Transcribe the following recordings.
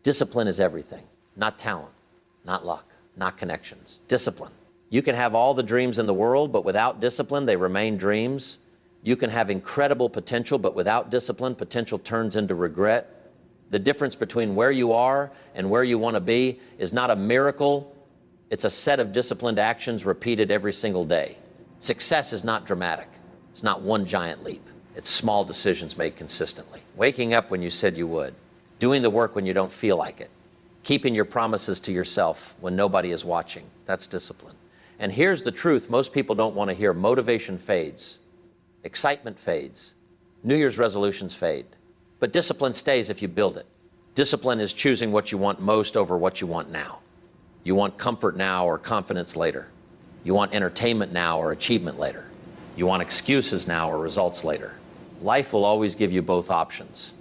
Discipline is everything. Not talent, not luck, not connections. Discipline. You can have all the dreams in the world, but without discipline, they remain dreams. You can have incredible potential, but without discipline, potential turns into regret. The difference between where you are and where you want to be is not a miracle. It's a set of disciplined actions repeated every single day. Success is not dramatic. It's not one giant leap. It's small decisions made consistently. Waking up when you said you would. Doing the work when you don't feel like it. Keeping your promises to yourself when nobody is watching. That's discipline. And here's the truth most people don't want to hear. Motivation fades. Excitement fades. New Year's resolutions fade. But discipline stays if you build it. Discipline is choosing what you want most over what you want now. You want comfort now or confidence later. You want entertainment now or achievement later. You want excuses now or results later. Life will always give you both options.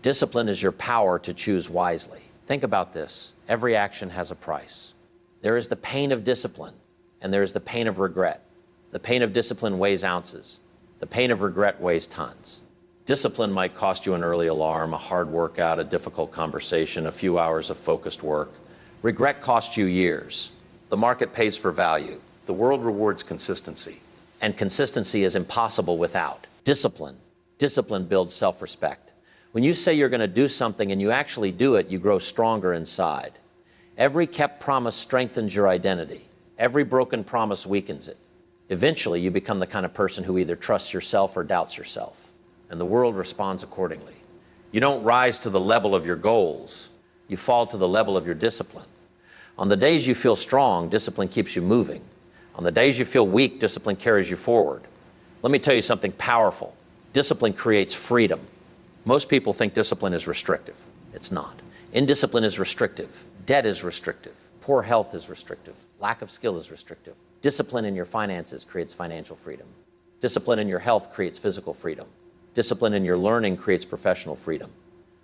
Discipline is your power to choose wisely. Think about this. Every action has a price. There is the pain of discipline, and there is the pain of regret. The pain of discipline weighs ounces. The pain of regret weighs tons. Discipline might cost you an early alarm, a hard workout, a difficult conversation, a few hours of focused work. Regret costs you years. The market pays for value. The world rewards consistency. And consistency is impossible without discipline. Discipline builds self-respect. When you say you're going to do something and you actually do it, you grow stronger inside. Every kept promise strengthens your identity. Every broken promise weakens it. Eventually, you become the kind of person who either trusts yourself or doubts yourself. And the world responds accordingly. You don't rise to the level of your goals. You fall to the level of your discipline. On the days you feel strong, discipline keeps you moving. On the days you feel weak, discipline carries you forward. Let me tell you something powerful. Discipline creates freedom. Most people think discipline is restrictive. It's not. Indiscipline is restrictive. Debt is restrictive. Poor health is restrictive. Lack of skill is restrictive. Discipline in your finances creates financial freedom. Discipline in your health creates physical freedom. Discipline in your learning creates professional freedom.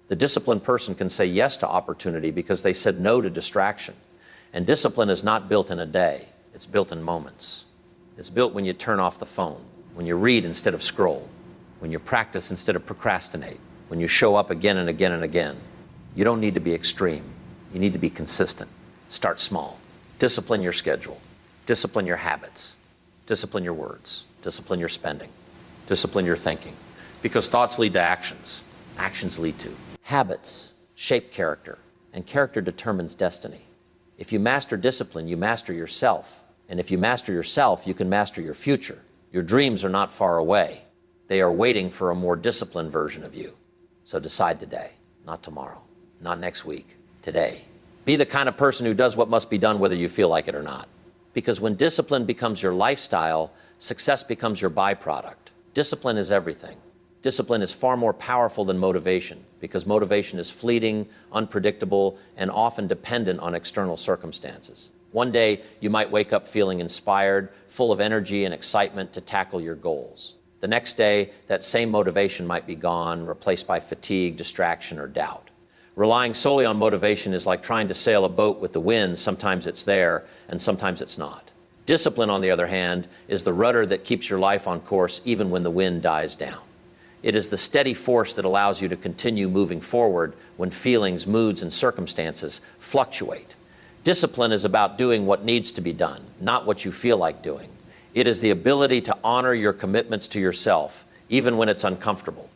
The disciplined person can say yes to opportunity because they said no to distraction. And discipline is not built in a day. It's built in moments. It's built when you turn off the phone, when you read instead of scroll, when you practice instead of procrastinate, when you show up again and again and again. You don't need to be extreme. You need to be consistent. Start small. Discipline your schedule. Discipline your habits. Discipline your words. Discipline your spending. Discipline your thinking. Because thoughts lead to actions. Actions lead to habits, shape character, and character determines destiny. If you master discipline, you master yourself. And if you master yourself, you can master your future. Your dreams are not far away. They are waiting for a more disciplined version of you. So decide today, not tomorrow, not next week, today. Be the kind of person who does what must be done whether you feel like it or not. Because when discipline becomes your lifestyle, success becomes your byproduct. Discipline is everything. Discipline is far more powerful than motivation because motivation is fleeting, unpredictable, and often dependent on external circumstances. One day, you might wake up feeling inspired, full of energy and excitement to tackle your goals. The next day, that same motivation might be gone, replaced by fatigue, distraction, or doubt. Relying solely on motivation is like trying to sail a boat with the wind. Sometimes it's there, and sometimes it's not. Discipline, on the other hand, is the rudder that keeps your life on course even when the wind dies down. It is the steady force that allows you to continue moving forward when feelings, moods, and circumstances fluctuate. Discipline is about doing what needs to be done, not what you feel like doing. It is the ability to honor your commitments to yourself, even when it's uncomfortable.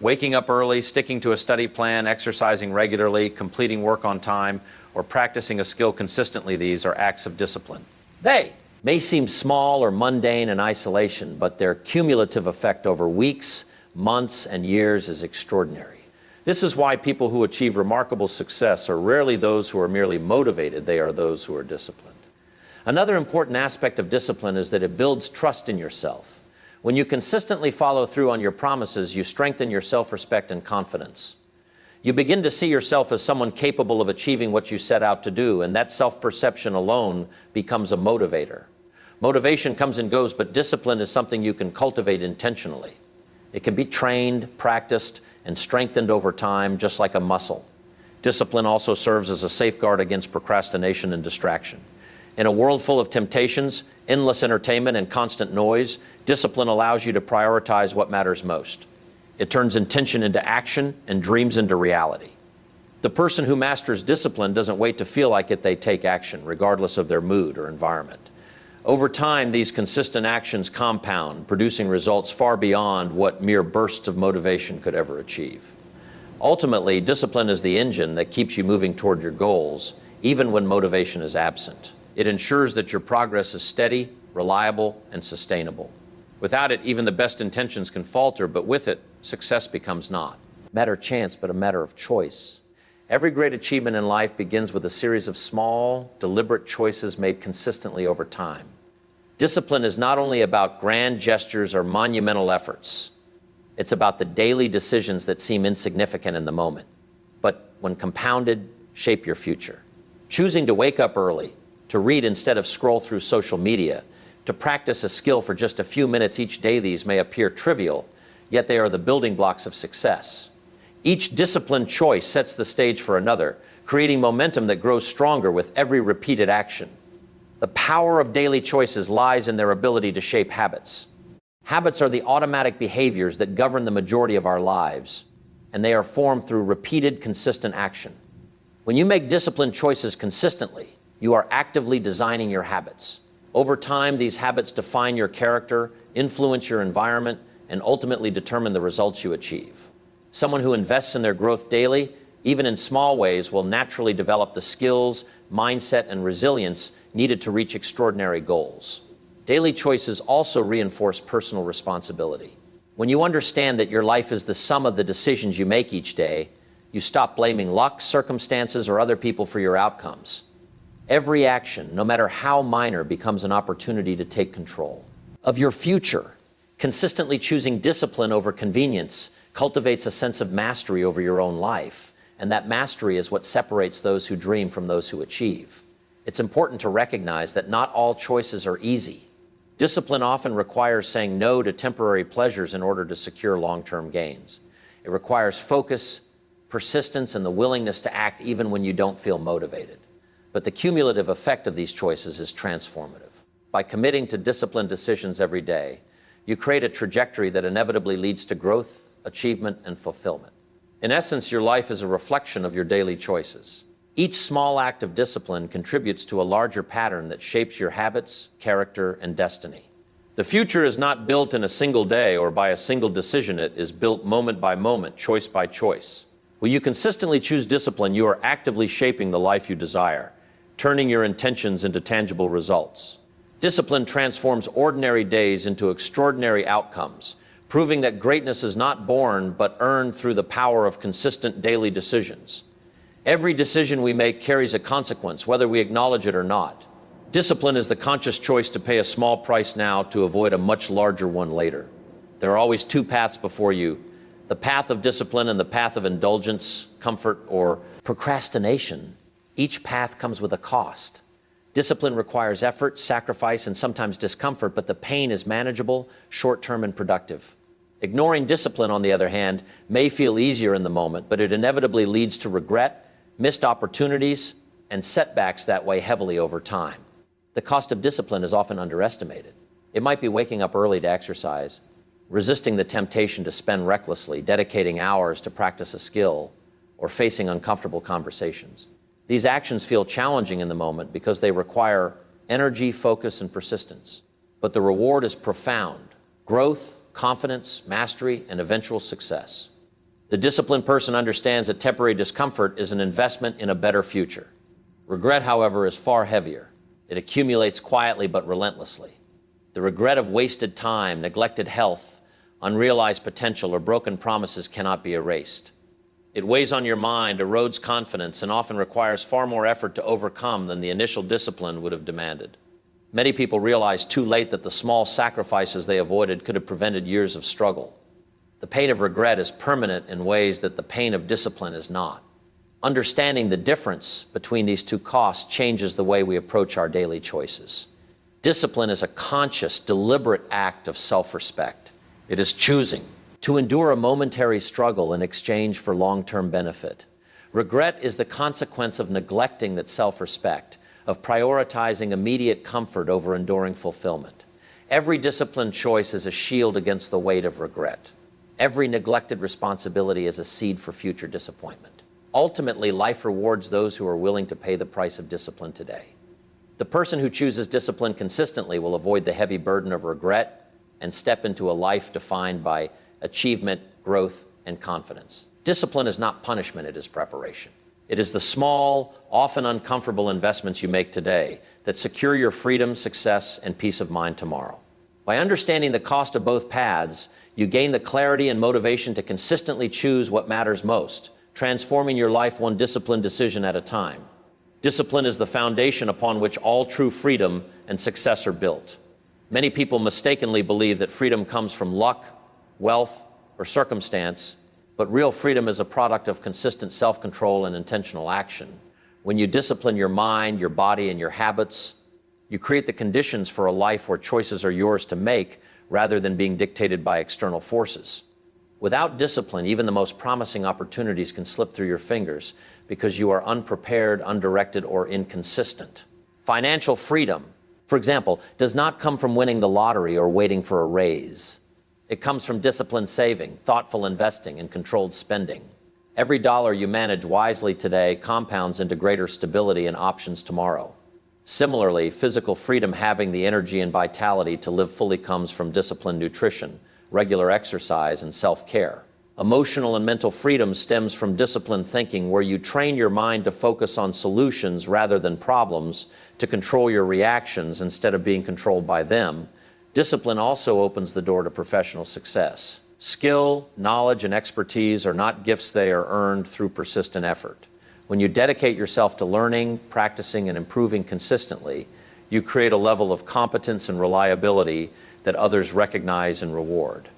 Waking up early, sticking to a study plan, exercising regularly, completing work on time, or practicing a skill consistently, these are acts of discipline. They may seem small or mundane in isolation, but their cumulative effect over weeks, months, and years is extraordinary. This is why people who achieve remarkable success are rarely those who are merely motivated, they are those who are disciplined. Another important aspect of discipline is that it builds trust in yourself. When you consistently follow through on your promises, you strengthen your self-respect and confidence. You begin to see yourself as someone capable of achieving what you set out to do, and that self-perception alone becomes a motivator. Motivation comes and goes, but discipline is something you can cultivate intentionally. It can be trained, practiced, and strengthened over time, just like a muscle. Discipline also serves as a safeguard against procrastination and distraction. In a world full of temptations, endless entertainment, and constant noise, discipline allows you to prioritize what matters most. It turns intention into action and dreams into reality. The person who masters discipline doesn't wait to feel like it, they take action, regardless of their mood or environment. Over time, these consistent actions compound, producing results far beyond what mere bursts of motivation could ever achieve. Ultimately, discipline is the engine that keeps you moving toward your goals, even when motivation is absent. It ensures that your progress is steady, reliable, and sustainable. Without it, even the best intentions can falter, but with it, success becomes not a matter of chance, but a matter of choice. Every great achievement in life begins with a series of small, deliberate choices made consistently over time. Discipline is not only about grand gestures or monumental efforts. It's about the daily decisions that seem insignificant in the moment, but when compounded, shape your future. Choosing to wake up early, to read instead of scroll through social media, to practice a skill for just a few minutes each day, these may appear trivial, yet they are the building blocks of success. Each disciplined choice sets the stage for another, creating momentum that grows stronger with every repeated action. The power of daily choices lies in their ability to shape habits. Habits are the automatic behaviors that govern the majority of our lives, and they are formed through repeated, consistent action. When you make disciplined choices consistently, you are actively designing your habits. Over time, these habits define your character, influence your environment, and ultimately determine the results you achieve. Someone who invests in their growth daily, even in small ways, will naturally develop the skills, mindset, and resilience needed to reach extraordinary goals. Daily choices also reinforce personal responsibility. When you understand that your life is the sum of the decisions you make each day, you stop blaming luck, circumstances, or other people for your outcomes. Every action, no matter how minor, becomes an opportunity to take control of your future. Consistently choosing discipline over convenience cultivates a sense of mastery over your own life, and that mastery is what separates those who dream from those who achieve. It's important to recognize that not all choices are easy. Discipline often requires saying no to temporary pleasures in order to secure long-term gains. It requires focus, persistence, and the willingness to act even when you don't feel motivated. But the cumulative effect of these choices is transformative. By committing to disciplined decisions every day, you create a trajectory that inevitably leads to growth, achievement, and fulfillment. In essence, your life is a reflection of your daily choices. Each small act of discipline contributes to a larger pattern that shapes your habits, character, and destiny. The future is not built in a single day or by a single decision. It is built moment by moment, choice by choice. When you consistently choose discipline, you are actively shaping the life you desire, turning your intentions into tangible results. Discipline transforms ordinary days into extraordinary outcomes, proving that greatness is not born but earned through the power of consistent daily decisions. Every decision we make carries a consequence, whether we acknowledge it or not. Discipline is the conscious choice to pay a small price now to avoid a much larger one later. There are always two paths before you: the path of discipline and the path of indulgence, comfort, or procrastination. Each path comes with a cost. Discipline requires effort, sacrifice, and sometimes discomfort, but the pain is manageable, short-term, and productive. Ignoring discipline, on the other hand, may feel easier in the moment, but it inevitably leads to regret, missed opportunities, and setbacks that weigh heavily over time. The cost of discipline is often underestimated. It might be waking up early to exercise, resisting the temptation to spend recklessly, dedicating hours to practice a skill, or facing uncomfortable conversations. These actions feel challenging in the moment because they require energy, focus, and persistence. But the reward is profound: growth, confidence, mastery, and eventual success. The disciplined person understands that temporary discomfort is an investment in a better future. Regret, however, is far heavier. It accumulates quietly but relentlessly. The regret of wasted time, neglected health, unrealized potential, or broken promises cannot be erased. It weighs on your mind, erodes confidence, and often requires far more effort to overcome than the initial discipline would have demanded. Many people realize too late that the small sacrifices they avoided could have prevented years of struggle. The pain of regret is permanent in ways that the pain of discipline is not. Understanding the difference between these two costs changes the way we approach our daily choices. Discipline is a conscious, deliberate act of self-respect. It is choosing to endure a momentary struggle in exchange for long-term benefit. Regret is the consequence of neglecting that self-respect, of prioritizing immediate comfort over enduring fulfillment. Every disciplined choice is a shield against the weight of regret. Every neglected responsibility is a seed for future disappointment. Ultimately, life rewards those who are willing to pay the price of discipline today. The person who chooses discipline consistently will avoid the heavy burden of regret and step into a life defined by achievement, growth, and confidence. Discipline is not punishment, it is preparation. It is the small, often uncomfortable investments you make today that secure your freedom, success, and peace of mind tomorrow. By understanding the cost of both paths, you gain the clarity and motivation to consistently choose what matters most, transforming your life one disciplined decision at a time. Discipline is the foundation upon which all true freedom and success are built. Many people mistakenly believe that freedom comes from luck, wealth, or circumstance, but real freedom is a product of consistent self-control and intentional action. When you discipline your mind, your body, and your habits, you create the conditions for a life where choices are yours to make rather than being dictated by external forces. Without discipline, even the most promising opportunities can slip through your fingers because you are unprepared, undirected, or inconsistent. Financial freedom, for example, does not come from winning the lottery or waiting for a raise. It comes from disciplined saving, thoughtful investing, and controlled spending. Every dollar you manage wisely today compounds into greater stability and options tomorrow. Similarly, physical freedom, having the energy and vitality to live fully, comes from disciplined nutrition, regular exercise, and self-care. Emotional and mental freedom stems from disciplined thinking, where you train your mind to focus on solutions rather than problems, to control your reactions instead of being controlled by them. Discipline also opens the door to professional success. Skill, knowledge, and expertise are not gifts, they are earned through persistent effort. When you dedicate yourself to learning, practicing, and improving consistently, you create a level of competence and reliability that others recognize and reward.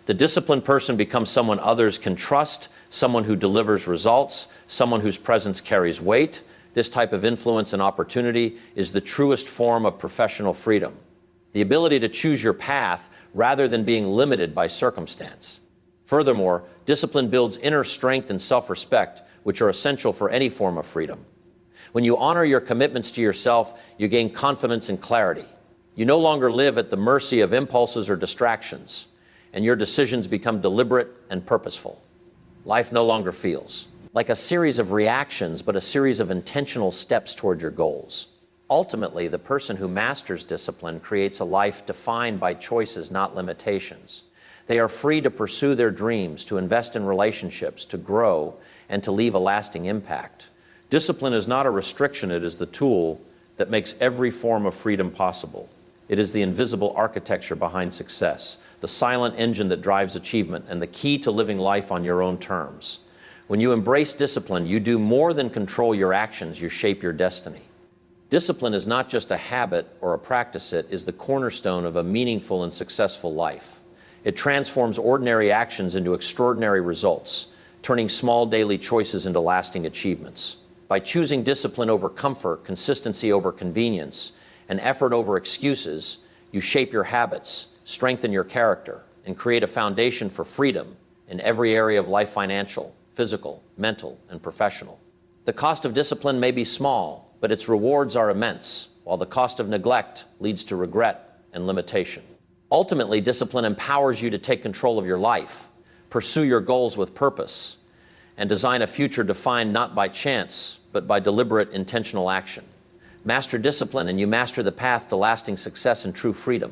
The disciplined person becomes someone others can trust, someone who delivers results, someone whose presence carries weight. This type of influence and opportunity is the truest form of professional freedom. The ability to choose your path rather than being limited by circumstance. Furthermore, discipline builds inner strength and self-respect, which are essential for any form of freedom. When you honor your commitments to yourself, you gain confidence and clarity. You no longer live at the mercy of impulses or distractions, and your decisions become deliberate and purposeful. Life no longer feels like a series of reactions, but a series of intentional steps toward your goals. Ultimately, the person who masters discipline creates a life defined by choices, not limitations. They are free to pursue their dreams, to invest in relationships, to grow, and to leave a lasting impact. Discipline is not a restriction, it is the tool that makes every form of freedom possible. It is the invisible architecture behind success, the silent engine that drives achievement, and the key to living life on your own terms. When you embrace discipline, you do more than control your actions, you shape your destiny. Discipline is not just a habit or a practice, it is the cornerstone of a meaningful and successful life. It transforms ordinary actions into extraordinary results, turning small daily choices into lasting achievements. By choosing discipline over comfort, consistency over convenience, and effort over excuses, you shape your habits, strengthen your character, and create a foundation for freedom in every area of life: financial, physical, mental, and professional. The cost of discipline may be small, but its rewards are immense, while the cost of neglect leads to regret and limitation. Ultimately, discipline empowers you to take control of your life, pursue your goals with purpose, and design a future defined not by chance, but by deliberate, intentional action. Master discipline, and you master the path to lasting success and true freedom.